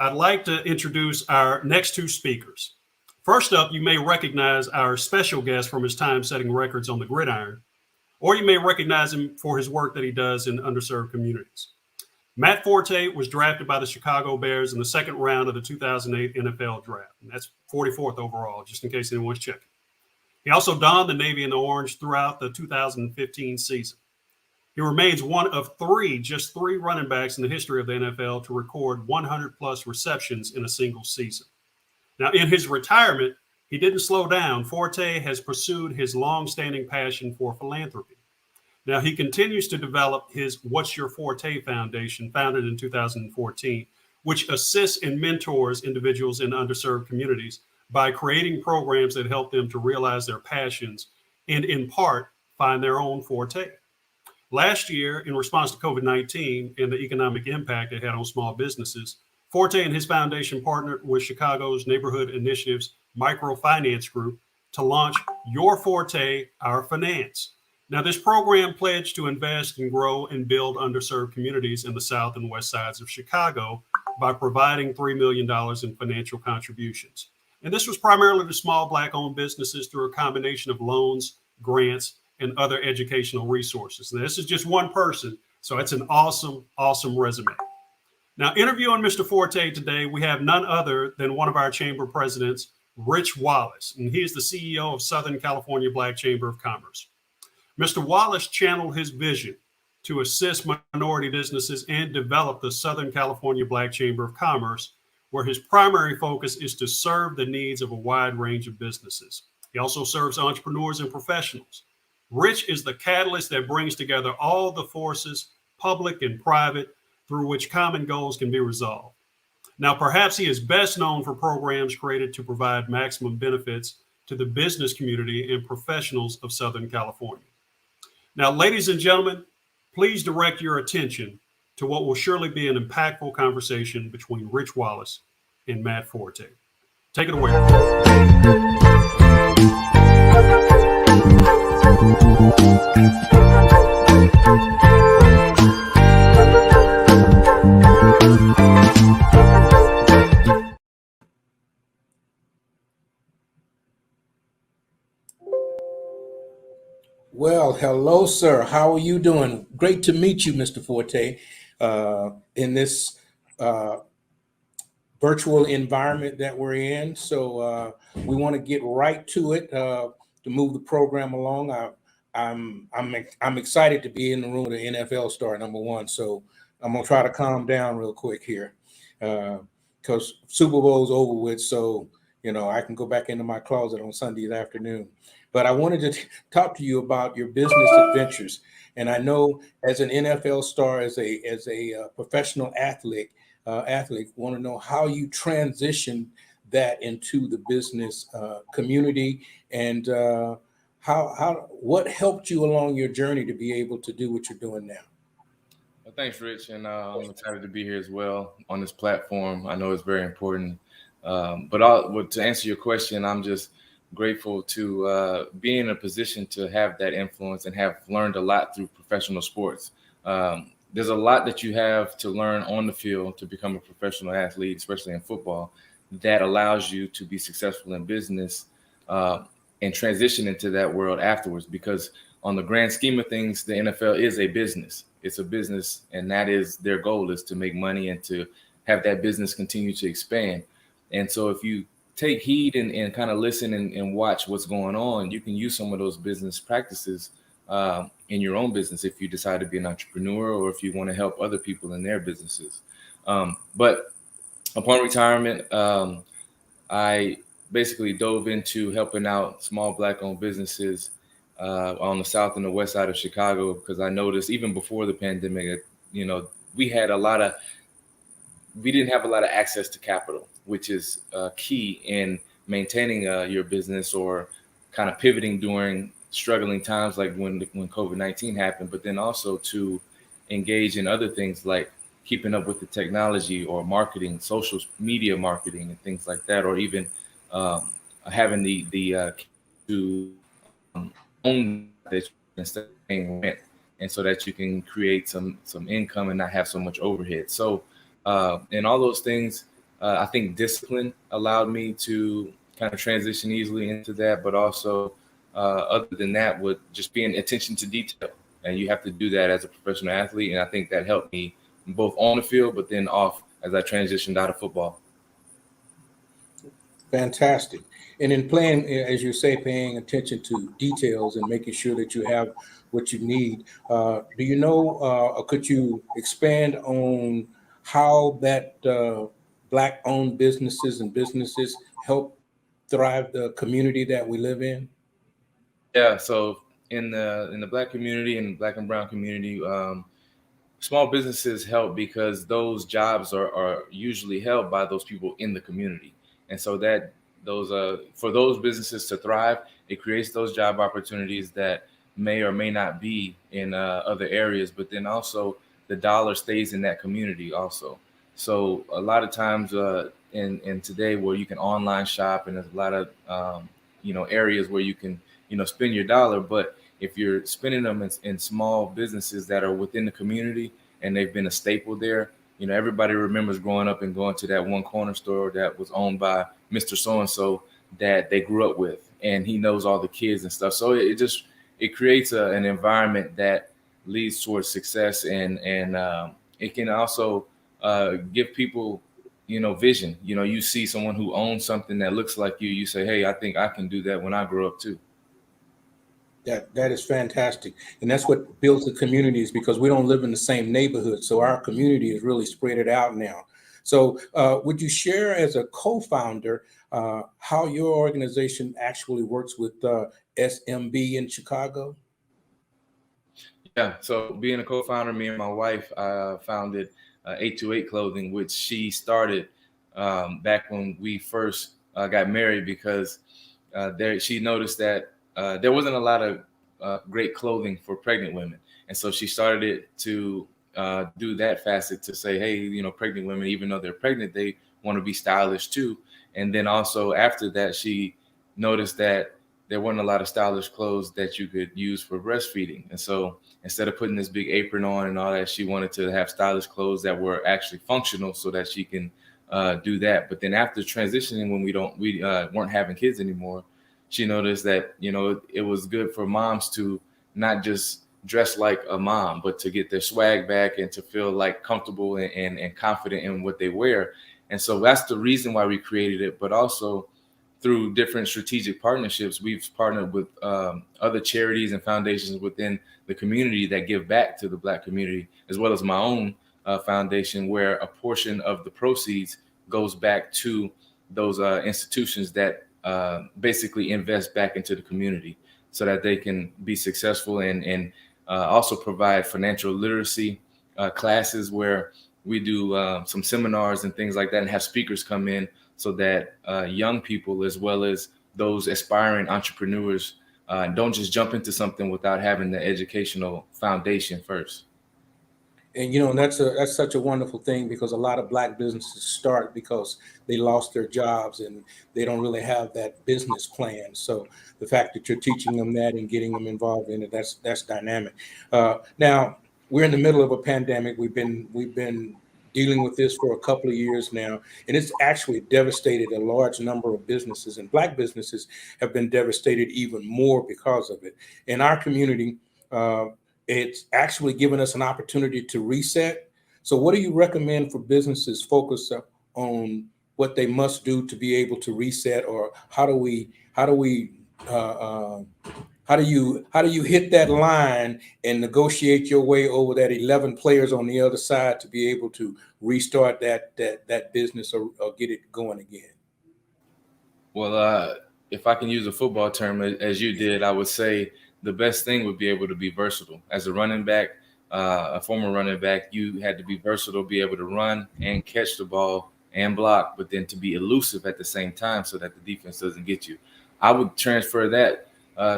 I'd like to introduce our next two speakers. First up, you may recognize our special guest from his time setting records on the gridiron, or you may recognize him for his work that he does in underserved communities. Matt Forte was drafted by the Chicago Bears in the second round of the 2008 NFL draft. And that's 44th overall, just in case anyone's checking. He also donned the navy and the orange throughout the 2015 season. He remains one of just three running backs in the history of the NFL to record 100 plus receptions in a single season. Now, in his retirement, he didn't slow down. Forte has pursued his long-standing passion for philanthropy. Now, he continues to develop his What's Your Forte Foundation, founded in 2014, which assists and mentors individuals in underserved communities by creating programs that help them to realize their passions and, in part, find their own forte. Last year, in response to COVID-19 and the economic impact it had on small businesses, Forte and his foundation partnered with Chicago's Neighborhood Initiatives Microfinance Group to launch Your Forte, Our Finance. Now, this program pledged to invest and grow and build underserved communities in the south and west sides of Chicago by providing $3 million in financial contributions. And this was primarily to small Black-owned businesses through a combination of loans, grants, and other educational resources. Now, this is just one person, so it's an awesome, awesome resume. Now, interviewing Mr. Forte today, we have none other than one of our chamber presidents, Rich Wallace, and he is the CEO of Southern California Black Chamber of Commerce. Mr. Wallace channeled his vision to assist minority businesses and develop the Southern California Black Chamber of Commerce, where his primary focus is to serve the needs of a wide range of businesses. He also serves entrepreneurs and professionals. Rich is the catalyst that brings together all the forces, public and private, through which common goals can be resolved. Now, perhaps he is best known for programs created to provide maximum benefits to the business community and professionals of Southern California. Now, ladies and gentlemen, please direct your attention to what will surely be an impactful conversation between Rich Wallace and Matt Forte. Take it away. Well, hello, sir. How are you doing? Great to meet you, Mr. Forte, in this virtual environment that we're in. So we want to get right to it to move the program along. I'm excited to be in the room with the NFL star, number one. So I'm gonna try to calm down real quick here because Super Bowl's over with. So I can go back into my closet on Sunday afternoon. But I wanted to talk to you about your business adventures. And I know as an NFL star, as a professional athlete, want to know how you transitioned that into the business community, and what helped you along your journey to be able to do what you're doing now. Well, thanks, Rich, and I'm excited to be here as well on this platform. I know it's very important. But to answer your question, I'm just grateful to be in a position to have that influence and have learned a lot through professional sports. There's a lot that you have to learn on the field to become a professional athlete, especially in football, that allows you to be successful in business and transition into that world afterwards. Because on the grand scheme of things, the NFL is a business. It's a business, and that is their goal, is to make money and to have that business continue to expand. And so if you take heed and kind of listen and watch what's going on, you can use some of those business practices in your own business if you decide to be an entrepreneur or if you want to help other people in their businesses. But upon retirement, I basically dove into helping out small Black-owned businesses on the south and the west side of Chicago, because I noticed even before the pandemic, we didn't have a lot of access to capital, which is key in maintaining your business or kind of pivoting during struggling times like when COVID-19 happened, but then also to engage in other things like keeping up with the technology or marketing, social media marketing and things like that, or even having the to own that instead of paying rent, and so that you can create some income and not have so much overhead. So in all those things, I think discipline allowed me to kind of transition easily into that, but also other than that, with just being attention to detail. And you have to do that as a professional athlete. And I think that helped me both on the field, but then off as I transitioned out of football. Fantastic. And in playing, as you say, paying attention to details and making sure that you have what you need. Do you know, or could you expand on how that Black-owned businesses and businesses help thrive the community that we live in? Yeah. So in the Black community and Black and Brown community, small businesses help because those jobs are usually held by those people in the community. And so that those for those businesses to thrive, it creates those job opportunities that may or may not be in other areas, but then also the dollar stays in that community also. So a lot of times in today where you can online shop and there's a lot of areas where you can spend your dollar, but if you're spending them in small businesses that are within the community and they've been a staple there, everybody remembers growing up and going to that one corner store that was owned by Mr. So-and-so that they grew up with, and he knows all the kids and stuff. So it creates an environment that leads towards success, and it can also give people, vision. You see someone who owns something that looks like you say, hey, I think I can do that when I grow up too. That is fantastic. And that's what builds the communities, because we don't live in the same neighborhood. So our community is really spread it out now. So would you share as a co-founder how your organization actually works with SMB in Chicago? Yeah. So being a co-founder, me and my wife founded 828 Clothing, which she started back when we first got married, because she noticed that there wasn't a lot of great clothing for pregnant women. And so she started it to do that facet to say, hey, pregnant women, even though they're pregnant, they want to be stylish too. And then also after that, she noticed that there weren't a lot of stylish clothes that you could use for breastfeeding. And so instead of putting this big apron on and all that, she wanted to have stylish clothes that were actually functional so that she can do that. But then after transitioning, when we weren't having kids anymore, she noticed that, it was good for moms to not just dress like a mom, but to get their swag back and to feel like comfortable and confident in what they wear. And so that's the reason why we created it. But also through different strategic partnerships, we've partnered with other charities and foundations within the community that give back to the Black community, as well as my own foundation, where a portion of the proceeds goes back to those institutions that basically invest back into the community so that they can be successful, and also provide financial literacy classes where we do some seminars and things like that, and have speakers come in so that young people, as well as those aspiring entrepreneurs, don't just jump into something without having the educational foundation first. And that's such a wonderful thing, because a lot of Black businesses start because they lost their jobs and they don't really have that business plan. So the fact that you're teaching them that and getting them involved in it, that's dynamic. Now we're in the middle of a pandemic. We've been dealing with this for a couple of years now, and it's actually devastated a large number of businesses, and Black businesses have been devastated even more because of it. In our community, it's actually given us an opportunity to reset. So what do you recommend for businesses focus on what they must do to be able to reset, or how do you hit that line and negotiate your way over that 11 players on the other side to be able to restart that business, or get it going again? Well, if I can use a football term, as you did, I would say the best thing would be able to be versatile. As a running back, a former running back, you had to be versatile, be able to run and catch the ball and block, but then to be elusive at the same time so that the defense doesn't get you. I would transfer that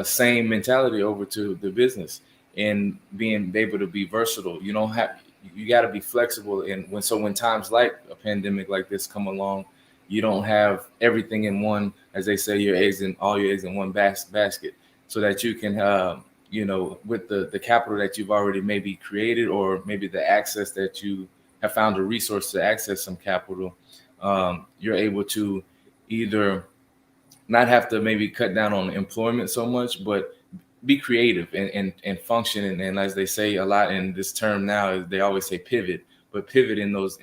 same mentality over to the business, and being able to be versatile. You got to be flexible. And when times like a pandemic like this come along, you don't have everything in one, as they say, all your eggs in one basket, so that you can, with the capital that you've already maybe created, or maybe the access that you have found a resource to access some capital, you're able to either not have to maybe cut down on employment so much, but be creative and function. And as they say a lot in this term now, they always say pivot, but pivot in those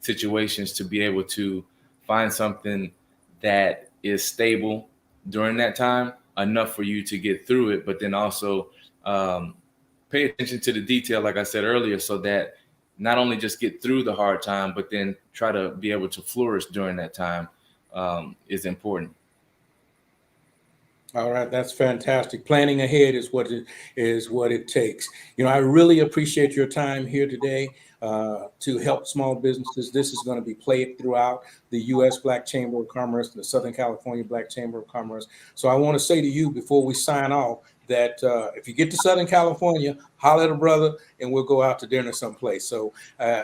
situations to be able to find something that is stable during that time, enough for you to get through it, but then also pay attention to the detail, like I said earlier, so that not only just get through the hard time, but then try to be able to flourish during that time is important. All right, that's fantastic. Planning ahead is what it takes. I really appreciate your time here today to help small businesses. This is going to be played throughout the U.S. Black Chamber of Commerce, the Southern California Black Chamber of Commerce. So I want to say to you before we sign off that if you get to Southern California, holler at a brother and we'll go out to dinner someplace. So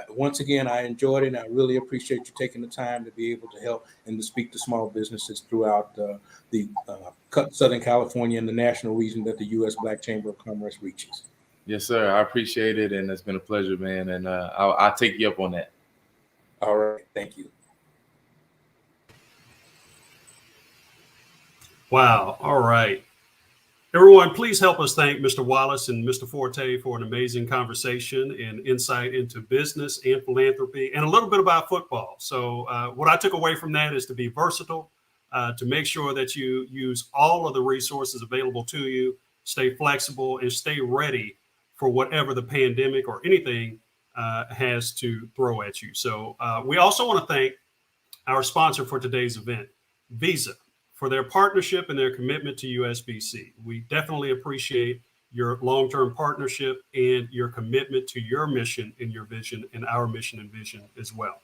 once again, I enjoyed it and I really appreciate you taking the time to be able to help and to speak to small businesses throughout the Southern California and the national region that the U.S. Black Chamber of Commerce reaches. Yes, sir. I appreciate it. And it's been a pleasure, man. And I'll take you up on that. All right. Thank you. Wow. All right. Everyone, please help us thank Mr. Wallace and Mr. Forte for an amazing conversation and insight into business and philanthropy and a little bit about football. So what I took away from that is to be versatile, to make sure that you use all of the resources available to you, stay flexible, and stay ready for whatever the pandemic or anything has to throw at you. So we also want to thank our sponsor for today's event, Visa, for their partnership and their commitment to USBC. We definitely appreciate your long-term partnership and your commitment to your mission and your vision and our mission and vision as well.